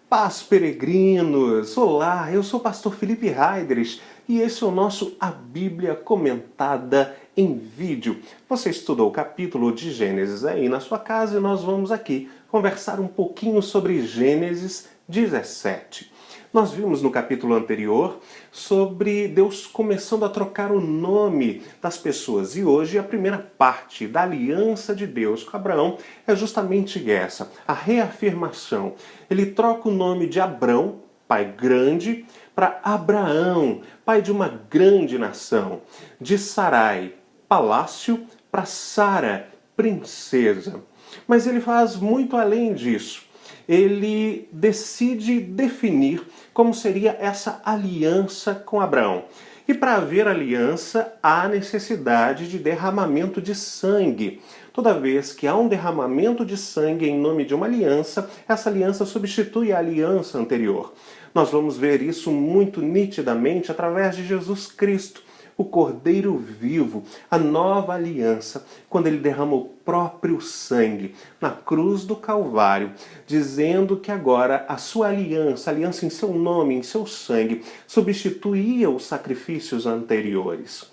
Paz, peregrinos! Olá, eu sou o pastor Felipe Heidrich e esse é o nosso A Bíblia Comentada em Vídeo. Você estudou o capítulo de Gênesis aí na sua casa e nós vamos aqui conversar um pouquinho sobre Gênesis 17. Nós vimos no capítulo anterior sobre Deus começando a trocar o nome das pessoas. E hoje a primeira parte da aliança de Deus com Abraão é justamente essa, a reafirmação. Ele troca o nome de Abrão, pai grande, para Abraão, pai de uma grande nação. De Sarai, palácio, para Sara, princesa. Mas ele faz muito além disso. Ele decide definir como seria essa aliança com Abraão. E para haver aliança, há necessidade de derramamento de sangue. Toda vez que há um derramamento de sangue em nome de uma aliança, essa aliança substitui a aliança anterior. Nós vamos ver isso muito nitidamente através de Jesus Cristo, o Cordeiro vivo, a nova aliança, quando ele derrama o próprio sangue na cruz do Calvário, dizendo que agora a sua aliança, a aliança em seu nome, em seu sangue, substituía os sacrifícios anteriores.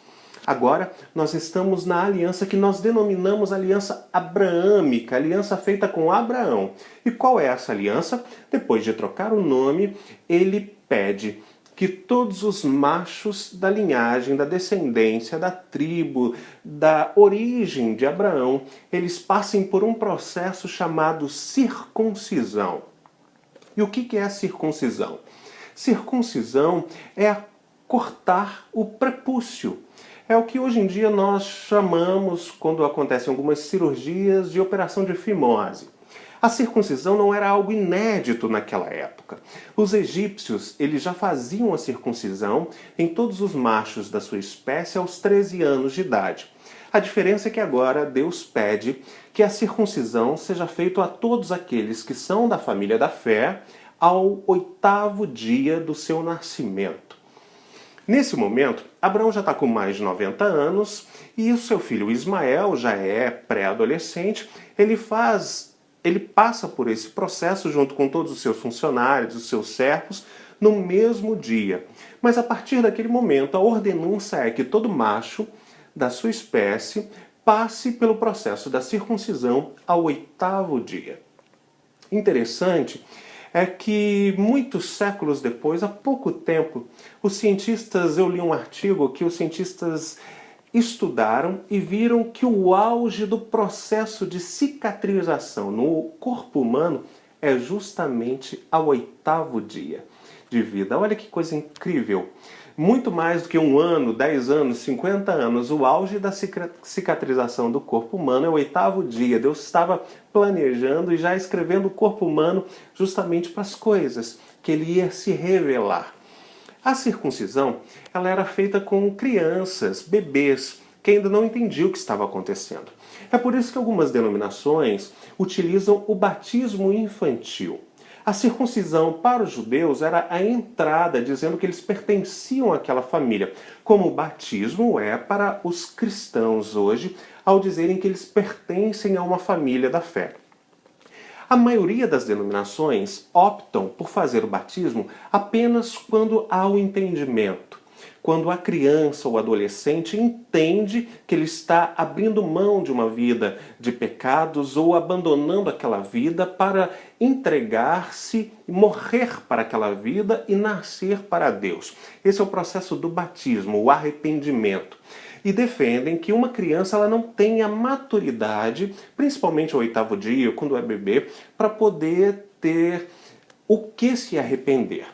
Agora nós estamos na aliança que nós denominamos aliança abraâmica, aliança feita com Abraão. E qual é essa aliança? Depois de trocar o nome, ele pede que todos os machos da linhagem, da descendência, da tribo, da origem de Abraão, eles passem por um processo chamado circuncisão. E o que é a circuncisão? Circuncisão é cortar o prepúcio. É o que hoje em dia nós chamamos, quando acontecem algumas cirurgias, de operação de fimose. A circuncisão não era algo inédito naquela época. Os egípcios, eles já faziam a circuncisão em todos os machos da sua espécie aos 13 anos de idade. A diferença é que agora Deus pede que a circuncisão seja feita a todos aqueles que são da família da fé ao 8º dia do seu nascimento. Nesse momento, Abraão já está com mais de 90 anos e o seu filho Ismael já é pré-adolescente. Ele passa por esse processo junto com todos os seus funcionários, os seus servos, no mesmo dia. Mas a partir daquele momento, a ordenança é que todo macho da sua espécie passe pelo processo da circuncisão ao 8º dia. Interessante é que muitos séculos depois, há pouco tempo, eu li um artigo que os cientistas estudaram e viram que o auge do processo de cicatrização no corpo humano é justamente ao 8º dia de vida. Olha que coisa incrível! Muito mais do que 1 ano, 10 anos, 50 anos, o auge da cicatrização do corpo humano é o 8º dia. Deus estava planejando e já escrevendo o corpo humano justamente para as coisas que ele ia se revelar. A circuncisão, ela era feita com crianças, bebês, que ainda não entendiam o que estava acontecendo. É por isso que algumas denominações utilizam o batismo infantil. A circuncisão para os judeus era a entrada, dizendo que eles pertenciam àquela família, como o batismo é para os cristãos hoje, ao dizerem que eles pertencem a uma família da fé. A maioria das denominações optam por fazer o batismo apenas quando há o entendimento. Quando a criança ou adolescente entende que ele está abrindo mão de uma vida de pecados ou abandonando aquela vida para entregar-se, morrer para aquela vida e nascer para Deus. Esse é o processo do batismo, o arrependimento. E defendem que uma criança ela não tenha maturidade, principalmente ao 8º dia, quando é bebê, para poder ter o que se arrepender.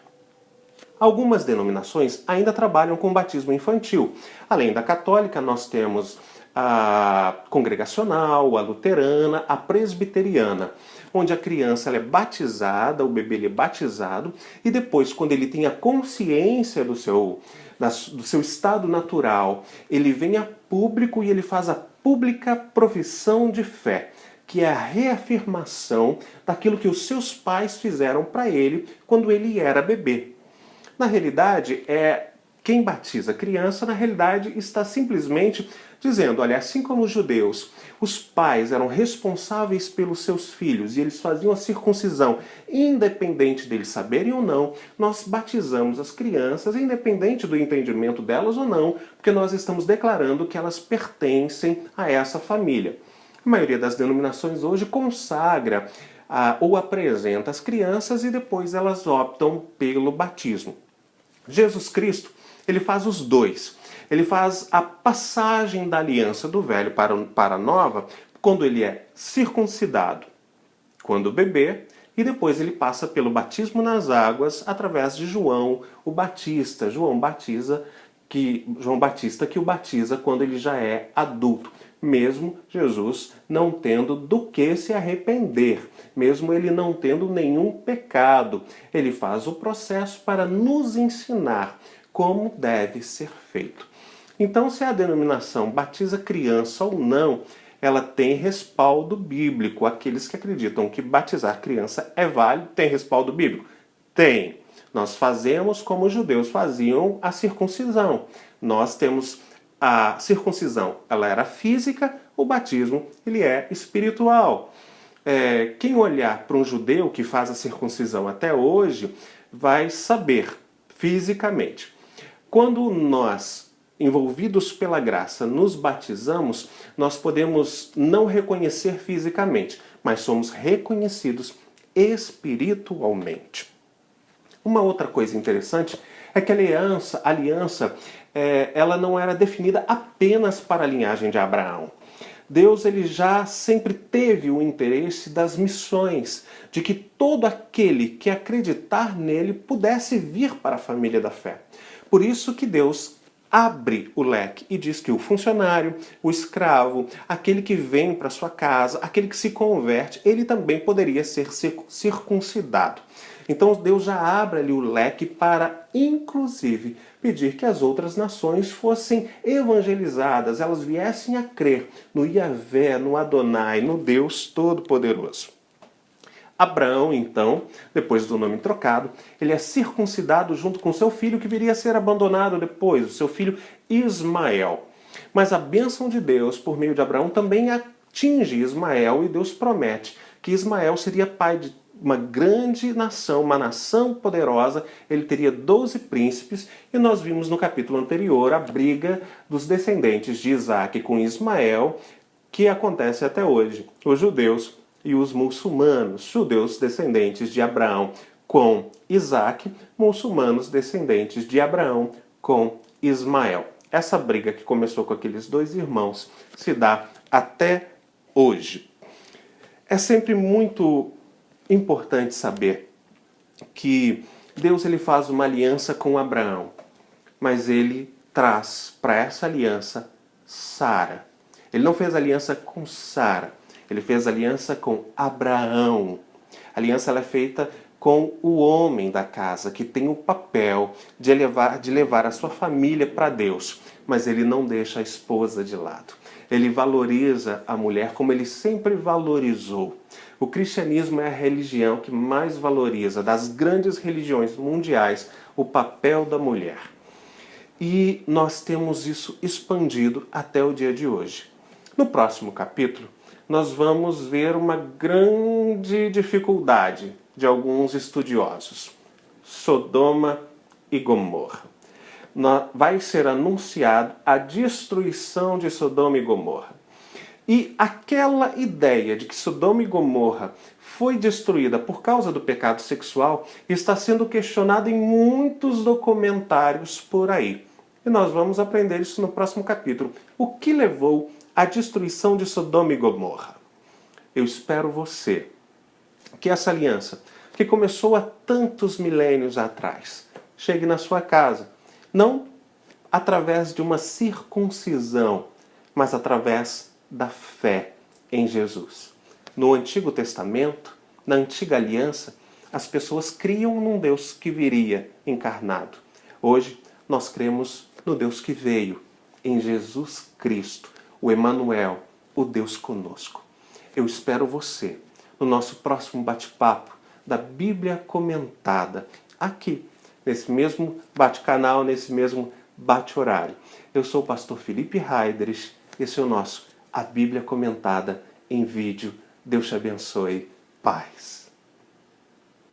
Algumas denominações ainda trabalham com batismo infantil. Além da católica, nós temos a congregacional, a luterana, a presbiteriana, onde a criança ela é batizada, o bebê ele é batizado, e depois, quando ele tem a consciência do seu estado natural, ele vem a público e ele faz a pública profissão de fé, que é a reafirmação daquilo que os seus pais fizeram para ele quando ele era bebê. Na realidade, é Quem batiza criança, na realidade, está simplesmente dizendo, olha, assim como os judeus, os pais eram responsáveis pelos seus filhos e eles faziam a circuncisão, independente deles saberem ou não, nós batizamos as crianças, independente do entendimento delas ou não, porque nós estamos declarando que elas pertencem a essa família. A maioria das denominações hoje consagra ou apresenta as crianças e depois elas optam pelo batismo. Jesus Cristo, ele faz os dois. Ele faz a passagem da aliança do velho para a nova quando ele é circuncidado, quando bebê, e depois ele passa pelo batismo nas águas através de João o Batista. João Batista que o batiza quando ele já é adulto, mesmo Jesus não tendo do que se arrepender, mesmo ele não tendo nenhum pecado. Ele faz o processo para nos ensinar como deve ser feito. Então, se a denominação batiza criança ou não, ela tem respaldo bíblico. Aqueles que acreditam que batizar criança é válido, tem respaldo bíblico? Tem. Nós fazemos como os judeus faziam a circuncisão. Nós temos a circuncisão, ela era física, o batismo, ele é espiritual. Quem olhar para um judeu que faz a circuncisão até hoje, vai saber fisicamente. Quando nós, envolvidos pela graça, nos batizamos, nós podemos não reconhecer fisicamente, mas somos reconhecidos espiritualmente. Uma outra coisa interessante é que a aliança ela não era definida apenas para a linhagem de Abraão. Deus ele já sempre teve o interesse das missões, de que todo aquele que acreditar nele pudesse vir para a família da fé. Por isso que Deus abre o leque e diz que o funcionário, o escravo, aquele que vem para sua casa, aquele que se converte, ele também poderia ser circuncidado. Então Deus já abre ali o leque para, inclusive, pedir que as outras nações fossem evangelizadas, elas viessem a crer no Yahvé, no Adonai, no Deus Todo-Poderoso. Abraão, então, depois do nome trocado, ele é circuncidado junto com seu filho que viria a ser abandonado depois, o seu filho Ismael. Mas a bênção de Deus, por meio de Abraão, também atinge Ismael e Deus promete que Ismael seria pai de uma grande nação, uma nação poderosa, ele teria 12 príncipes, e nós vimos no capítulo anterior a briga dos descendentes de Isaac com Ismael, que acontece até hoje. Os judeus e os muçulmanos, judeus descendentes de Abraão com Isaac, muçulmanos descendentes de Abraão com Ismael. Essa briga que começou com aqueles dois irmãos se dá até hoje. É sempre muito importante saber que Deus ele faz uma aliança com Abraão, mas ele traz para essa aliança Sara. Ele não fez aliança com Sara, ele fez aliança com Abraão. A aliança ela é feita com o homem da casa, que tem o papel de levar a sua família para Deus, mas ele não deixa a esposa de lado. Ele valoriza a mulher como ele sempre valorizou. O cristianismo é a religião que mais valoriza, das grandes religiões mundiais, o papel da mulher. E nós temos isso expandido até o dia de hoje. No próximo capítulo, nós vamos ver uma grande dificuldade de alguns estudiosos. Sodoma e Gomorra. Vai ser anunciado a destruição de Sodoma e Gomorra. E aquela ideia de que Sodoma e Gomorra foi destruída por causa do pecado sexual está sendo questionada em muitos documentários por aí. E nós vamos aprender isso no próximo capítulo. O que levou à destruição de Sodoma e Gomorra? Eu espero você que essa aliança, que começou há tantos milênios atrás, chegue na sua casa, não através de uma circuncisão, mas através da fé em Jesus. No Antigo Testamento, na Antiga Aliança, as pessoas criam num Deus que viria encarnado. Hoje, nós cremos no Deus que veio, em Jesus Cristo, o Emanuel, o Deus conosco. Eu espero você no nosso próximo bate-papo da Bíblia Comentada, aqui nesse mesmo bate-canal, nesse mesmo bate-horário. Eu sou o pastor Felipe Haidres, esse é o nosso A Bíblia Comentada em Vídeo. Deus te abençoe. Paz.